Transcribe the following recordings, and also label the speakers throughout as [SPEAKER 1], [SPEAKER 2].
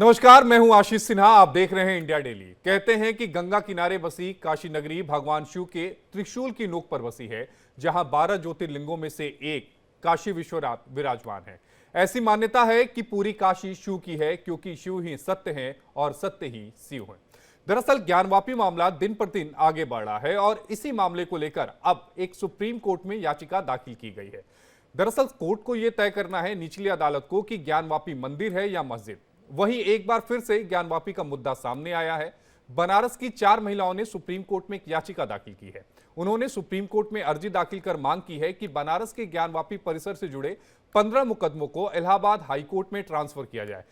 [SPEAKER 1] नमस्कार, मैं हूं आशीष सिन्हा। आप देख रहे हैं इंडिया डेली। कहते हैं कि गंगा किनारे बसी काशी नगरी भगवान शिव के त्रिशूल की नोक पर बसी है, जहां 12 ज्योतिर्लिंगों में से एक काशी विश्वनाथ विराजमान है। ऐसी मान्यता है कि पूरी काशी शिव की है, क्योंकि शिव ही सत्य है और सत्य ही शिव है। दरअसल ज्ञानवापी मामला दिन प्रतिदिन आगे बढ़ रहा है और इसी मामले को लेकर अब एक सुप्रीम कोर्ट में याचिका दाखिल की गई है। दरअसल कोर्ट को यह तय करना है निचली अदालत को कि ज्ञानवापी मंदिर है या मस्जिद। वहीं एक बार फिर से ज्ञानवापी का मुद्दा सामने आया है। बनारस की 4 महिलाओं ने सुप्रीम कोर्ट में एक याचिका दाखिल की है। उन्होंने सुप्रीम कोर्ट में अर्जी दाखिल कर मांग की है कि बनारस के ज्ञानवापी परिसर से जुड़े 15 मुकदमों को इलाहाबाद हाईकोर्ट में ट्रांसफर किया जाए।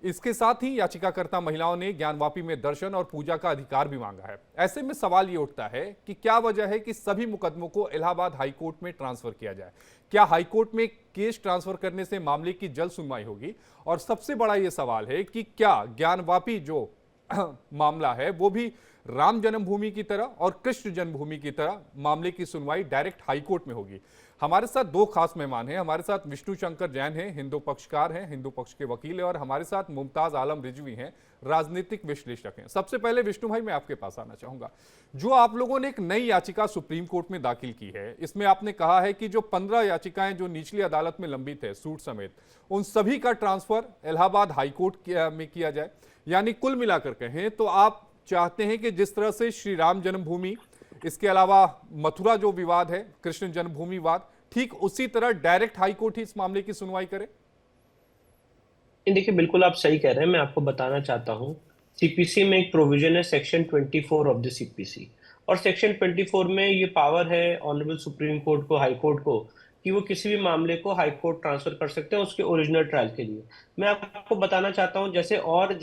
[SPEAKER 1] इसके साथ ही याचिकाकर्ता महिलाओं ने ज्ञानवापी में दर्शन और पूजा का अधिकार भी मांगा है। ऐसे में सवाल ये उठता है कि क्या वजह है कि सभी मुकदमों को इलाहाबाद हाईकोर्ट में ट्रांसफर किया जाए। क्या हाईकोर्ट में केस ट्रांसफर करने से मामले की जल्द सुनवाई होगी? और सबसे बड़ा ये सवाल है कि क्या ज्ञानवापी जो मामला है वो भी राम जन्मभूमि की तरह और कृष्ण जन्मभूमि की तरह मामले की सुनवाई डायरेक्ट हाईकोर्ट में होगी? हमारे साथ दो खास मेहमान हैं। हमारे साथ विष्णु शंकर जैन हैं, हिंदू पक्षकार हैं, हिंदू पक्ष के वकील हैं, और हमारे साथ मुमताज आलम रिजवी हैं, राजनीतिक विश्लेषक हैं। सबसे पहले विष्णु भाई, मैं आपके पास आना चाहूंगा। जो आप लोगों ने एक नई याचिका सुप्रीम कोर्ट में दाखिल की है, इसमें आपने कहा है कि जो 15 याचिकाएं जो निचली अदालत में लंबित है सूट समेत, उन सभी का ट्रांसफर इलाहाबाद हाईकोर्ट में किया जाए। यानी कुल मिलाकर कहें तो आप चाहते हैं कि जिस तरह से श्री राम जन्मभूमि, इसके अलावा मथुरा जो विवाद है, कृष्ण जन्मभूमि विवाद, ठीक उसी तरह डायरेक्ट हाईकोर्ट ही इस मामले की सुनवाई करे।
[SPEAKER 2] देखिए, बिल्कुल आप सही कह रहे हैं। मैं आपको बताना चाहता हूँ, सीपीसी में एक प्रोविजन है, सेक्शन 24 ऑफ द सीपीसी। और सेक्शन 24 में ये पावर है ऑनरेबल सुप्रीम कोर्ट को, हाई कोर्ट को, कि वो किसी भी मामले को हाई कोर्ट ट्रांसफर कर सकते हैं उसके ओरिजिनल ट्रायल के लिए। मैं आपको बताना चाहता हूँ, जैसे और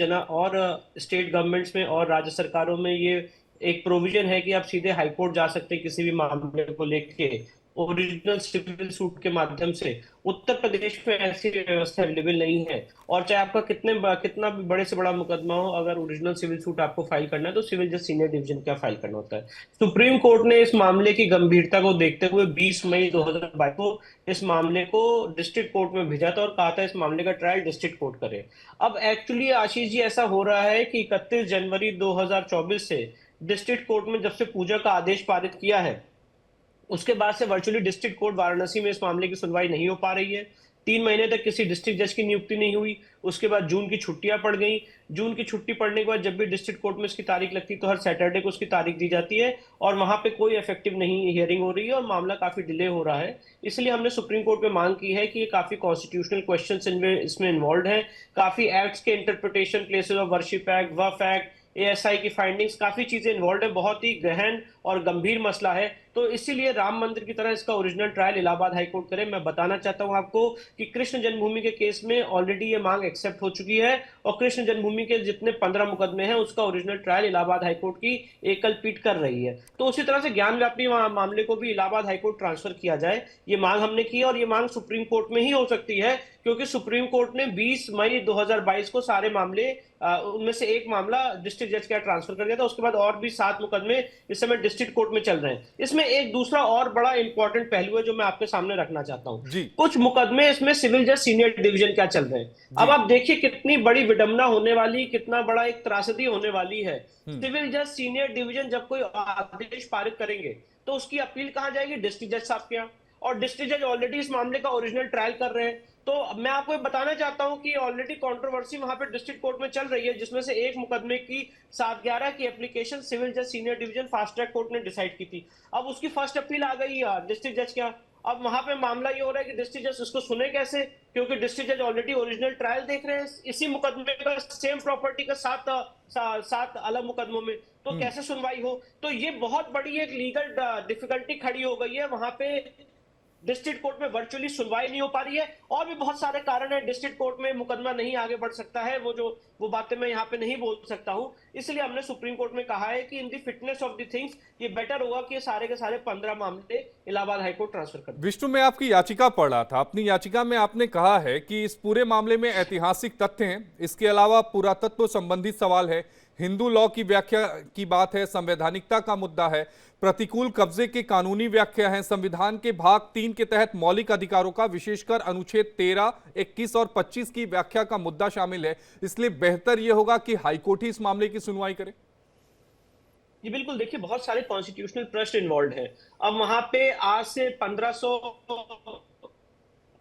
[SPEAKER 2] स्टेट गवर्नमेंट्स में और राज्य सरकारों में ये एक प्रोविजन है कि आप सीधे हाई कोर्ट जा सकते हैं किसी भी मामले को लेके ओरिजिनल सिविल सूट के माध्यम से। उत्तर प्रदेश में ऐसी व्यवस्था अवेलेबल नहीं है। और चाहे आपका कितना भी बड़े से बड़ा मुकदमा हो, अगर ओरिजिनल सिविल सूट आपको फाइल करना है तो सिविल जज सीनियर डिवीजन का फाइल करना होता है। सुप्रीम कोर्ट ने इस मामले की गंभीरता को देखते हुए 20 मई 2022 को इस मामले को डिस्ट्रिक्ट कोर्ट में भेजा था और कहा था इस मामले का ट्रायल डिस्ट्रिक्ट कोर्ट करे। अब एक्चुअली आशीष जी, ऐसा हो रहा है कि 31 जनवरी 2024 से डिस्ट्रिक्ट कोर्ट में जब से पूजा का आदेश पारित किया है, उसके बाद से वर्चुअली डिस्ट्रिक्ट कोर्ट वाराणसी में इस मामले की सुनवाई नहीं हो पा रही है। 3 महीने तक किसी डिस्ट्रिक्ट जज की नियुक्ति नहीं हुई। उसके बाद जून की छुट्टियां पड़ गई। जून की छुट्टी पड़ने के बाद जब भी डिस्ट्रिक्ट कोर्ट में इसकी तारीख लगती है तो हर सैटरडे को उसकी तारीख दी जाती है और वहां पे कोई इफेक्टिव नहीं हियरिंग हो रही है और मामला काफी डिले हो रहा है। इसलिए हमने सुप्रीम कोर्ट में मांग की है कि ये काफी कॉन्स्टिट्यूशनल क्वेश्चन इसमें इन्वॉल्व है। काफी एक्ट्स के interpretation, places of worship act, Waqf act, ASI की फाइंडिंग्स, काफी चीजें इन्वॉल्व है। बहुत ही गहन और गंभीर मसला है। तो इसीलिए राम मंदिर की तरह इसका ओरिजिनल ट्रायल इलाहाबाद हाईकोर्ट करे। मैं बताना चाहता हूं आपको कि कृष्ण जन्मभूमि के केस में ऑलरेडी ये मांग एक्सेप्ट हो चुकी है और कृष्ण जन्मभूमि के जितने 15 मुकदमे हैं उसका ओरिजिनल ट्रायल इलाहाबाद हाईकोर्ट की एकल पीठ कर रही है। तो उसी तरह से ज्ञान व्यापी मामले को भी इलाहाबाद हाईकोर्ट ट्रांसफर किया जाए, ये मांग हमने की। और ये मांग सुप्रीम कोर्ट में ही हो सकती है, क्योंकि सुप्रीम कोर्ट ने 20 मई 2022 को सारे मामले, उनमें से एक मामला डिस्ट्रिक्ट जज का ट्रांसफर कर दिया था। उसके बाद और भी 7 मुकदमे इस समय डिस्ट्रिक्ट कोर्ट में चल रहे हैं। इसमें एक दूसरा और बड़ा इंपॉर्टेंट पहलू है जो मैं आपके सामने रखना चाहता हूं।
[SPEAKER 1] जी
[SPEAKER 2] कुछ मुकदमे इसमें सिविल जज सीनियर डिवीजन क्या चल रहे हैं। अब
[SPEAKER 1] जी।
[SPEAKER 2] आप देखिए कितनी बड़ी विडंबना होने वाली, कितना बड़ा एक त्रासदी होने वाली है। सिविल जज सीनियर डिवीजन जब कोई आदेश पारित करेंगे तो उसकी अपील कहां जाएगी? डिस्ट्रिक्ट जज साहब के यहाँ। और डिस्ट्रिक्ट जज ऑलरेडी इस मामले का ओरिजिनल ट्रायल कर रहे हैं। तो मैं आपको बताना चाहता हूं कि ऑलरेडी कंट्रोवर्सी वहां पे डिस्ट्रिक्ट कोर्ट में चल रही है, जिसमें से एक मुकदमे की 7/11 की एप्लीकेशन सिविल जज senior division fast track court ने डिसाइड की थी। अब उसकी फर्स्ट अपील आ गई डिस्ट्रिक्ट जज क्या। अब वहां पे मामला ये हो रहा है कि डिस्ट्रिक्ट जज उसको सुने कैसे, क्योंकि डिस्ट्रिक्ट जज ऑलरेडी ओरिजिनल ट्रायल देख रहे हैं इसी मुकदमे का, सेम प्रॉपर्टी का 7 अलग मुकदमों में। तो कैसे सुनवाई हो? तो ये बहुत बड़ी एक लीगल डिफिकल्टी खड़ी हो गई है। वहां पे डिस्ट्रिक्ट कोर्ट में वर्चुअली सुनवाई नहीं हो पा रही है। और भी बहुत सारे कारण है डिस्ट्रिक्ट कोर्ट में मुकदमा नहीं आगे बढ़ सकता है। वो बातें मैं यहाँ पे नहीं बोल सकता हूँ। इसलिए हमने सुप्रीम कोर्ट में कहा है कि in the fitness of the things ये बेटर होगा कि ये सारे के सारे 15 मामले इलाहाबाद हाईकोर्ट ट्रांसफर कर दें।
[SPEAKER 1] विष्णु, मैं आपकी याचिका पढ़ रहा था। अपनी याचिका में आपने कहा है कि इस पूरे मामले में ऐतिहासिक तथ्य हैं, इसके अलावा पुरातत्व संबंधित सवाल है, हिंदू लॉ की व्याख्या की बात है, संवैधानिकता का मुद्दा है, प्रतिकूल कब्जे के कानूनी व्याख्या है। संविधान के भाग 3 के तहत मौलिक अधिकारों का विशेषकर अनुच्छेद 13, 21 और 25 की व्याख्या का मुद्दा शामिल है। इसलिए बेहतर यह होगा कि हाईकोर्ट ही इस मामले की सुनवाई करे।
[SPEAKER 2] जी बिल्कुल, देखिए बहुत सारे कॉन्स्टिट्यूशनल प्रश्न इन्वॉल्व हैं। अब वहां पे आज से 1500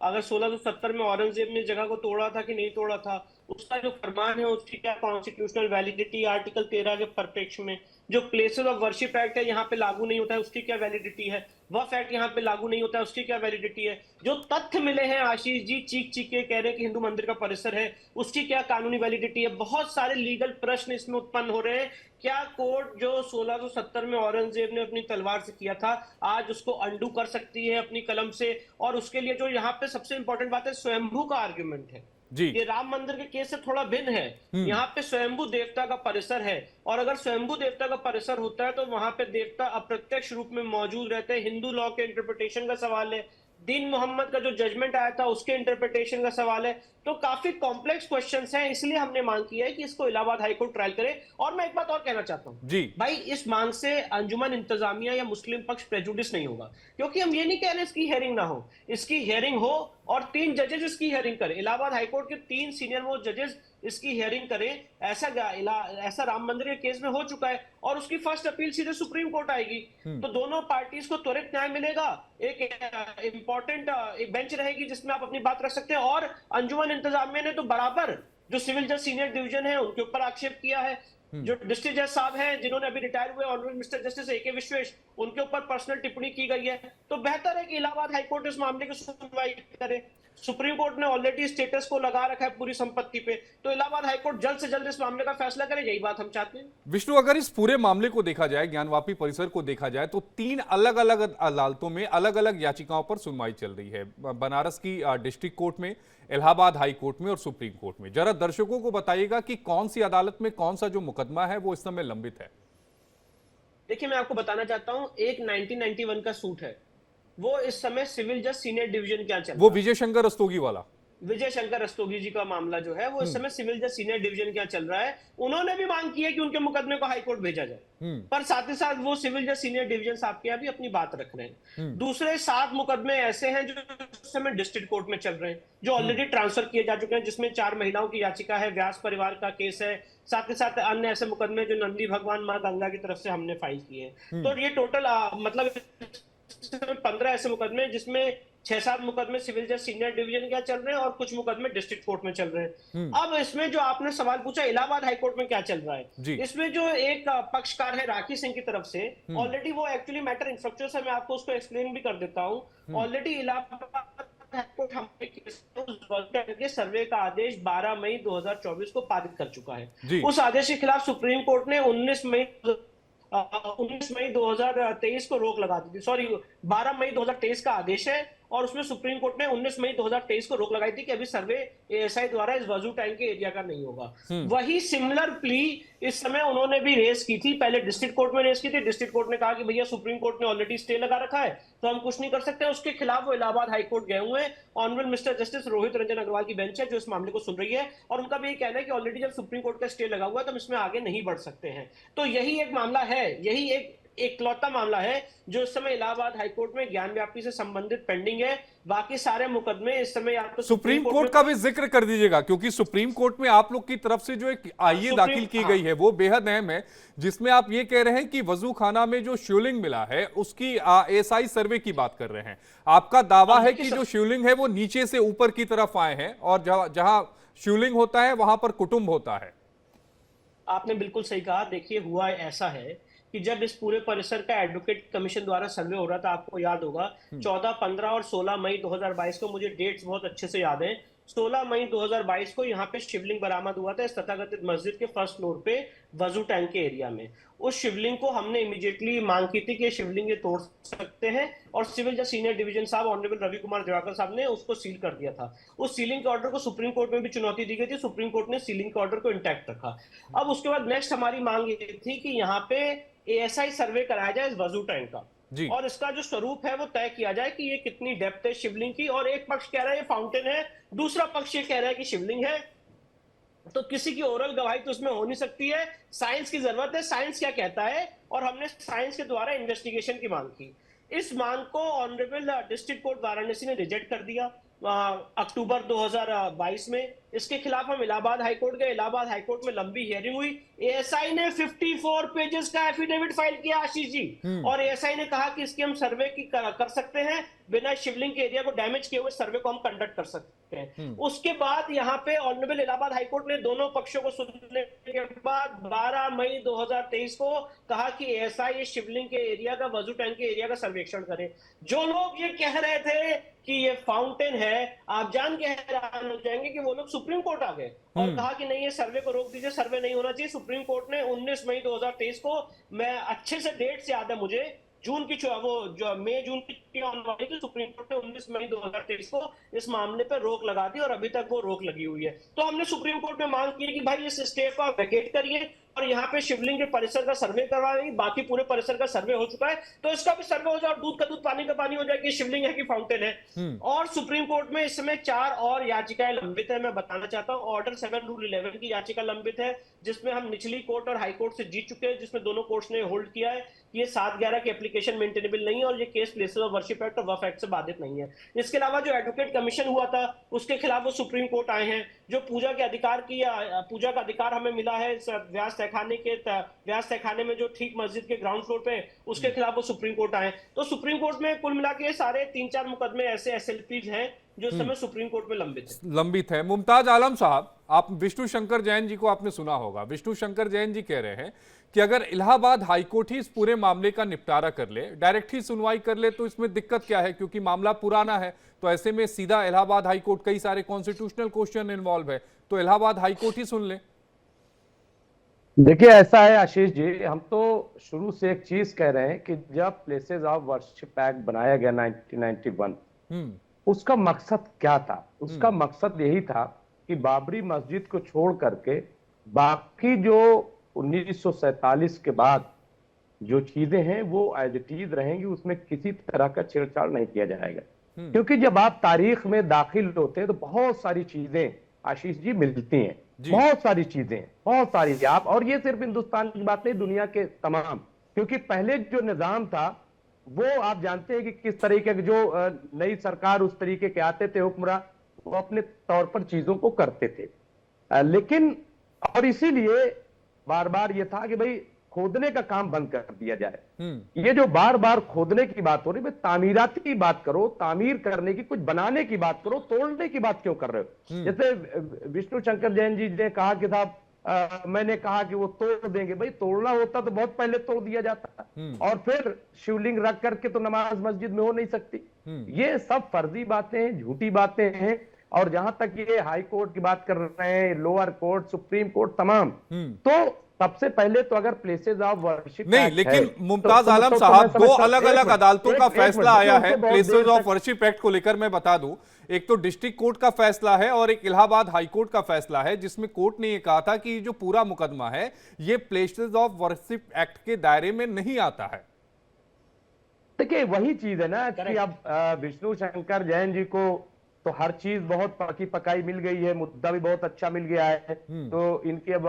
[SPEAKER 2] अगर 1670 में औरंगजेब ने जगह को तोड़ा था कि नहीं तोड़ा था, उसका जो फरमान है उसकी क्या कॉन्स्टिट्यूशनल वैलिडिटी, आर्टिकल 13 के परिप्रेक्ष्य में जो प्लेसेस ऑफ वर्शिप एक्ट है यहाँ पे लागू नहीं होता है, उसकी क्या वैलिडिटी है, वक्फ एक्ट यहाँ पे लागू नहीं होता है, उसकी क्या वैलिडिटी है, जो तथ्य मिले हैं आशीष जी चीख चीख के कह रहे हैं कि हिंदू मंदिर का परिसर है, उसकी क्या कानूनी वैलिडिटी है। बहुत सारे लीगल प्रश्न इसमें उत्पन्न हो रहे हैं। क्या कोर्ट जो 1670 में औरंगजेब ने अपनी तलवार से किया था आज उसको अंडू कर सकती है अपनी कलम से? और उसके लिए जो यहाँ पे सबसे इंपॉर्टेंट बात है, स्वयंभू का आर्ग्यूमेंट है।
[SPEAKER 1] जी।
[SPEAKER 2] ये राम मंदिर के केस से थोड़ा भिन्न है। यहाँ पे स्वयंभू देवता का परिसर है, और अगर स्वयंभू देवता का परिसर होता है तो वहां पे देवता अप्रत्यक्ष रूप में मौजूद रहते हैं। हिंदू लॉ के इंटरप्रिटेशन का सवाल है, दीन मोहम्मद का जो जजमेंट आया था उसके इंटरप्रिटेशन का सवाल है। तो काफी कॉम्प्लेक्स क्वेश्चंस हैं, इसलिए हमने मांग की है कि इसको इलाहाबाद हाईकोर्ट ट्रायल करे। और मैं एक बात और कहना चाहता हूं
[SPEAKER 1] जी
[SPEAKER 2] भाई, इस मांग से अंजुमन इंतजामिया या मुस्लिम पक्ष प्रेजुडिस नहीं होगा, क्योंकि हम ये नहीं कह रहे इसकी हियरिंग ना हो, इसकी हियरिंग हो और 3 जजेस इसकी हियरिंग करें। इलाहाबाद हाईकोर्ट के 3 सीनियर मोस्ट जजेस इसकी हियरिंग करें। ऐसा राम मंदिर के केस में हो चुका है और उसकी फर्स्ट अपील सीधे सुप्रीम कोर्ट आएगी। तो दोनों पार्टीज को त्वरित न्याय मिलेगा, एक इंपॉर्टेंट एक बेंच रहेगी जिसमें आप अपनी बात रख सकते हैं। और अंजुमन इंतजामिया ने तो बराबर जो सिविल जज सीनियर डिवीजन है उनके ऊपर आक्षेप किया है, जो डिस्ट्रिक्ट जज साहब हैं जिन्होंने अभी रिटायर हुए honourable Mister Justice A K. Vishvesh, उनके ऊपर पर्सनल टिप्पणी की गई है। तो बेहतर है कि इलाहाबाद हाईकोर्ट इस मामले की सुनवाई करे। सुप्रीम कोर्ट ने ऑलरेडी स्टेटस को लगा रखा है पूरी संपत्ति पे, तो इलाहाबाद हाईकोर्ट जल्द से जल्द इस मामले का फैसला करे, यही बात हम चाहते हैं।
[SPEAKER 1] विष्णु, अगर इस पूरे मामले को देखा जाए, ज्ञानवापी परिसर को देखा जाए, तो 3 अलग अलग अदालतों में अलग अलग याचिकाओं पर सुनवाई चल रही है। बनारस की डिस्ट्रिक्ट कोर्ट में, इलाहाबाद हाई कोर्ट में और सुप्रीम कोर्ट में। जरा दर्शकों को बताइएगा कि कौन सी अदालत में कौन सा जो मुकदमा है वो इस समय लंबित है।
[SPEAKER 2] देखिए, मैं आपको बताना चाहता हूं, एक 1991 का सूट है, वो इस समय सिविल जज सीनियर डिवीजन क्या चल रहा है,
[SPEAKER 1] वो विजय शंकर रस्तोगी वाला,
[SPEAKER 2] विजय शंकर रस्तोगी जी का मामला जो है वो इस समय सिविल जज सीनियर डिवीजन क्या चल रहा है। उन्होंने भी मांग की है कि उनके मुकदमे को हाईकोर्ट भेजा जाए, पर साथ ही साथ वो सिविल जज सीनियर डिवीजन साहब के यहाँ भी अपनी बात रख रहे हैं। दूसरे 7 मुकदमे ऐसे हैं जो इस समय डिस्ट्रिक्ट कोर्ट में चल रहे हैं, जो ऑलरेडी ट्रांसफर किए जा चुके हैं, जिसमें 4 महिलाओं की याचिका है, व्यास परिवार का केस है, साथ ही साथ अन्य ऐसे मुकदमे जो नंदी भगवान माँ गंगा की तरफ से हमने फाइल किए हैं। तो ये टोटल मतलब 15 ऐसे मुकदमे जिसमें 6-7 मुकदमे सिविल जज सीनियर डिवीजन क्या चल रहे हैं और कुछ मुकदमे डिस्ट्रिक्ट कोर्ट में चल रहे हैं। अब इसमें जो आपने सवाल पूछा इलाहाबाद हाईकोर्ट में क्या चल रहा है, इसमें जो एक पक्षकार है राखी सिंह की तरफ से, ऑलरेडी वो एक्चुअली मैटर इंस्ट्रक्चर्स है, मैं आपको उसको एक्सप्लेन भी कर देता हूँ। ऑलरेडी इलाहाबाद हाईकोर्ट हमारे सर्वे का आदेश 12 मई 2024 को पारित कर चुका है। उस आदेश के खिलाफ सुप्रीम कोर्ट ने 19 मई 2023 को रोक लगा दी थी। सॉरी, 12 मई 2023 का आदेश है और उसमें सुप्रीम कोर्ट ने 19 मई 2023 को रोक लगाई थी कि अभी सर्वे एएसआई द्वारा इस वजू टैंक के एरिया का नहीं होगा। वही सिमिलर प्ली इस समय उन्होंने भी रेस की थी, पहले डिस्ट्रिक्ट कोर्ट में रेस की थी। डिस्ट्रिक्ट कोर्ट ने कहा कि भैया सुप्रीम कोर्ट ने ऑलरेडी स्टे लगा रखा है तो हम कुछ नहीं कर सकते। उसके खिलाफ वो इलाहाबाद हाईकोर्ट गए हुए हैं। Honourable Mister Justice Rohit Ranjan Agarwal की बेंच है जो इस मामले को सुन रही है, और उनका भी ये कहना है कि ऑलरेडी जब सुप्रीम कोर्ट का स्टे लगा हुआ है तो हम इसमें आगे नहीं बढ़ सकते हैं। तो यही एक मामला है, यही एक एकलौता मामला है जो इस समय इलाहाबाद हाईकोर्ट में ज्ञान व्याप्ति से संबंधित पेंडिंग है। बाकी सारे मुकदमे इस समय या तो
[SPEAKER 1] सुप्रीम कोर्ट का भी जिक्र कर दीजिएगा, क्योंकि सुप्रीम कोर्ट में आप लोग की तरफ से जो एक आईए दाखिल की गई है वो बेहद अहम है, जिसमें आप ये कह रहे हैं कि वजू खाना में जो शिवलिंग मिला है उसकी एएसआई सर्वे की बात कर रहे हैं। आपका दावा है कि जो शिवलिंग है वो नीचे से ऊपर की तरफ आए हैं और जहां शिवलिंग होता है वहां पर कुटुंब होता है।
[SPEAKER 2] आपने बिल्कुल सही कहा। देखिए, हुआ ऐसा है कि जब इस पूरे परिसर का एडवोकेट कमीशन द्वारा सर्वे हो रहा था, आपको याद होगा 14, 15 और 16 मई 2022 को, मुझे डेट्स बहुत अच्छे से याद हैं। 16 मई 2022 को यहाँ पे शिवलिंग बरामद हुआ था इस तथाकथित मस्जिद के फर्स्ट फ्लोर पे वजू टैंक के एरिया में। उस शिवलिंग को हमने इमीडिएटली मांग की थी कि शिवलिंग ये तोड़ सकते हैं, और सिविल जज सीनियर डिवीजन साहब ऑनरेबल रवि कुमार दिवाकर साहब ने उसको सील कर दिया था। उस सीलिंग के ऑर्डर को सुप्रीम कोर्ट में भी चुनौती दी गई थी, सुप्रीम कोर्ट ने सीलिंग के ऑर्डर को इंटैक्ट रखा। अब उसके बाद नेक्स्ट हमारी मांग ये थी कि यहाँ पे एएसआई सर्वे कराया जाए इस वजू टैंक का, और इसका जो स्वरूप है वो तय किया जाए कि ये कितनी डेप्थ है शिवलिंग की। और एक पक्ष कह रहा है ये फाउंटेन है, दूसरा पक्ष ये कह रहा है कि शिवलिंग है। तो किसी की ओरल गवाही तो उसमें हो नहीं सकती है, साइंस की जरूरत है। साइंस क्या कहता है और हमने साइंस के द्वारा इन्वेस्टिगेशन की मांग की। इस मांग को ऑनरेबल डिस्ट्रिक्ट कोर्ट वाराणसी ने रिजेक्ट कर दिया अक्टूबर 2022 में। इसके खिलाफ हम इलाहाबाद हाईकोर्ट गए। इलाहाबाद हाईकोर्ट में लंबी हियरिंग हुई। एएसआई ने 54 पेजेस का एफिडेविट फाइल किया आशीष जी, और एएसआई ने कहा कि इसकी हम सर्वे की कर सकते हैं, बिना शिवलिंग के एरिया को डैमेज किए हुए सर्वे को हम कंडक्ट कर सकते हैं। उसके बाद यहाँ पे ऑनरेबल इलाहाबाद हाईकोर्ट ने दोनों पक्षों को सुनने के बाद 12 मई 2023 को कहा कि एएसआई शिवलिंग के एरिया का, वजू टैंक के एरिया का सर्वेक्षण करे। जो लोग ये कह रहे थे कि ये फाउंटेन है, आप जान के हैरान हो जाएंगे कि वो लोग सुप्रीम कोर्ट आ गए और कहा कि नहीं, ये सर्वे को रोक दीजिए, सर्वे नहीं होना चाहिए। सुप्रीम कोर्ट ने 19 मई 2023 को, मैं अच्छे से डेट से याद है मुझे, जून की वो जो मई जून की ऑन वाली थी, सुप्रीम कोर्ट ने 19 मई 2023 को इस मामले पर रोक लगा दी और अभी तक वो रोक लगी हुई है। तो हमने सुप्रीम कोर्ट में मांग की कि भाई इस स्टे को आप वैकेट करिए और यहाँ पे शिवलिंग के परिसर का सर्वे करवाइए। बाकी पूरे परिसर का सर्वे हो चुका है, तो इसका भी सर्वे हो जाए और दूध का दूध पानी का पानी हो जाए कि शिवलिंग है कि फाउंटेन है। और सुप्रीम कोर्ट में इस समय 4 और याचिकाएं लंबित है। मैं बताना चाहता हूँ, ऑर्डर 7 रूल 11 की याचिका लंबित है, जिसमें हम निचली कोर्ट और हाई कोर्ट से जीत चुके हैं, जिसमें दोनों कोर्ट्स ने होल्ड किया है कि ये 7/11 की एप्लीकेशन मेंटेनेबल नहीं है और ये case places of worship act और वक्फ एक्ट से बाधित नहीं है। इसके अलावा जो एडवोकेट कमीशन हुआ था उसके खिलाफ वो सुप्रीम कोर्ट आए हैं। जो पूजा के अधिकार की, पूजा का अधिकार हमें मिला है व्यास तहखाने में जो ठीक मस्जिद के ग्राउंड फ्लोर पे, उसके खिलाफ वो सुप्रीम कोर्ट आए। तो सुप्रीम कोर्ट में कुल मिला के सारे 3-4 मुकदमे ऐसे एसएलपीज हैं जो इस समय सुप्रीम कोर्ट में लंबित है।
[SPEAKER 1] मुमताज आलम साहब, आप विष्णु शंकर जैन जी को आपने सुना होगा। विष्णु शंकर जैन जी कह रहे हैं कि अगर इलाहाबाद हाईकोर्ट ही इस पूरे मामले का निपटारा कर ले, डायरेक्ट ही सुनवाई कर ले, तो इसमें दिक्कत क्या है, क्योंकि मामला पुराना है। तो ऐसे में सीधा इलाहाबाद हाईकोर्ट, कई सारे कॉन्स्टिट्यूशनल क्वेश्चन इन्वॉल्व है, तो इलाहाबाद हाईकोर्ट ही सुन ले।
[SPEAKER 3] देखिए, ऐसा है आशीष जी, हम तो शुरू से एक चीज कह रहे हैं कि जब प्लेसेस ऑफ वर्शिप एक्ट बनाया गया 1991, उसका मकसद क्या था? उसका मकसद यही था कि बाबरी मस्जिद को छोड़ करके बाकी जो 1947 के बाद जो चीजें हैं वो एज इट इज रहेंगी, उसमें किसी तरह का छेड़छाड़ नहीं किया जाएगा। क्योंकि जब आप तारीख में दाखिल होते हैं तो बहुत सारी चीजें आशीष जी मिलती हैं, बहुत सारी चीजें, बहुत सारी। आप, और ये सिर्फ हिंदुस्तान की बात नहीं, दुनिया के तमाम, क्योंकि पहले जो निजाम था वो आप जानते हैं कि किस तरीके के, जो नई सरकार उस तरीके के आते थे हुक्मरान, वो अपने तौर पर चीजों को करते थे। लेकिन और इसीलिए बार बार ये था कि भाई खोदने का काम बंद कर दिया जाए। ये जो बार बार खोदने की बात हो रही है, तामीराती की बात करो, तामीर करने की, कुछ बनाने की बात करो, तोड़ने की बात क्यों कर रहे हो? जैसे विष्णु शंकर जैन जी ने कहा कि साहब मैंने कहा कि वो तोड़ देंगे। भाई तोड़ना होता तो बहुत पहले तोड़ दिया जाता, और फिर शिवलिंग रख करके तो नमाज मस्जिद में हो नहीं सकती। ये सब फर्जी बातें हैं, झूठी बातें हैं। और जहां तक ये हाई कोर्ट की बात कर रहे हैं, लोअर कोर्ट, सुप्रीम कोर्ट, तमाम, तो सबसे पहले तो अगर प्लेसेस ऑफ वर्शिप
[SPEAKER 1] नहीं, लेकिन मुमताज आलम साहब, दो अलग अलग अदालतों का फैसला आया है प्लेसेस ऑफ वर्शिप एक्ट को लेकर। मैं बता दूं, एक तो डिस्ट्रिक्ट कोर्ट का फैसला है और एक इलाहाबाद हाई कोर्ट का फैसला है, जिसमें कोर्ट ने यह कहा था कि जो पूरा मुकदमा है ये प्लेसेस ऑफ वर्शिप एक्ट के दायरे में नहीं आता है।
[SPEAKER 3] देखिए, वही चीज है ना कि अब विष्णु शंकर जैन जी को तो हर चीज बहुत पकी पकाई मिल गई है, मुद्दा भी बहुत अच्छा मिल गया है, तो इनकी अब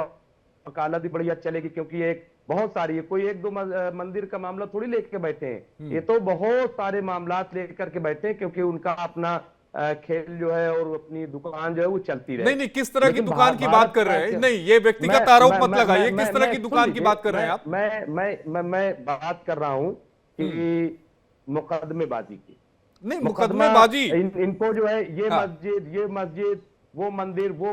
[SPEAKER 3] वकालत भी बढ़िया चलेगी। क्योंकि एक बहुत सारी है, कोई एक दो मंदिर का मामला थोड़ी लेके बैठे हैं, ये तो बहुत सारे मामला लेकर के बैठे हैं, क्योंकि उनका अपना खेल जो है और अपनी दुकान जो है वो चलती रहे।
[SPEAKER 1] नहीं, किस तरह की दुकान की बात कर रहे हैं? नहीं, ये व्यक्तिगत आरोप मत लगाइए। किस तरह की दुकान की बात कर रहे हैं आप?
[SPEAKER 3] मैं बात कर रहा हूं कि मुकदमेबाजी की।
[SPEAKER 1] नहीं, मुकदमेबाजी
[SPEAKER 3] इनको जो है, ये मस्जिद, वो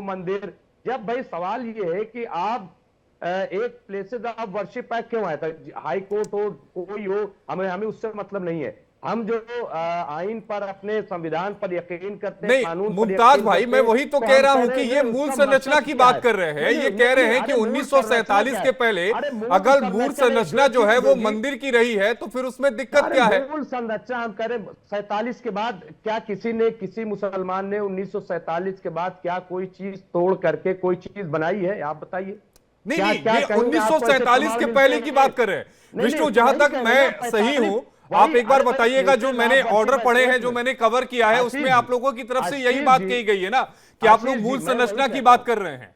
[SPEAKER 3] मंदिर। जब भाई सवाल ये है कि आप एक प्लेसेस ऑफ वर्शिप एक्ट क्यों आया था? हाई कोर्ट हो, कोई हो, हमें उससे मतलब नहीं है। हम जो आइन पर, अपने संविधान पर यकीन करते हैं, कानून पर
[SPEAKER 1] मुमताज भाई, मैं वही तो कह रहा हूं कि ये मूल संरचना की बात कर रहे हैं। ये कह रहे हैं कि 1947 के पहले अगर मूल संरचना जो है वो मंदिर की रही है तो फिर उसमें दिक्कत क्या है?
[SPEAKER 3] मूल संरचना हम कह रहे 47 के बाद क्या किसी मुसलमान ने 1947 के बाद क्या कोई चीज तोड़ करके कोई चीज बनाई है? आप बताइए।
[SPEAKER 1] नहीं, ये 1947 के पहले की बात कर रहे हैं। विष्णु, जहां तक मैं सही हूं, आप एक बार बताइएगा, जो मैंने ऑर्डर पढ़े हैं, जो मैंने कवर किया है, उसमें आप लोगों की तरफ से यही बात कही गई है ना कि आप लोग मूल संरचना की बात कर रहे हैं।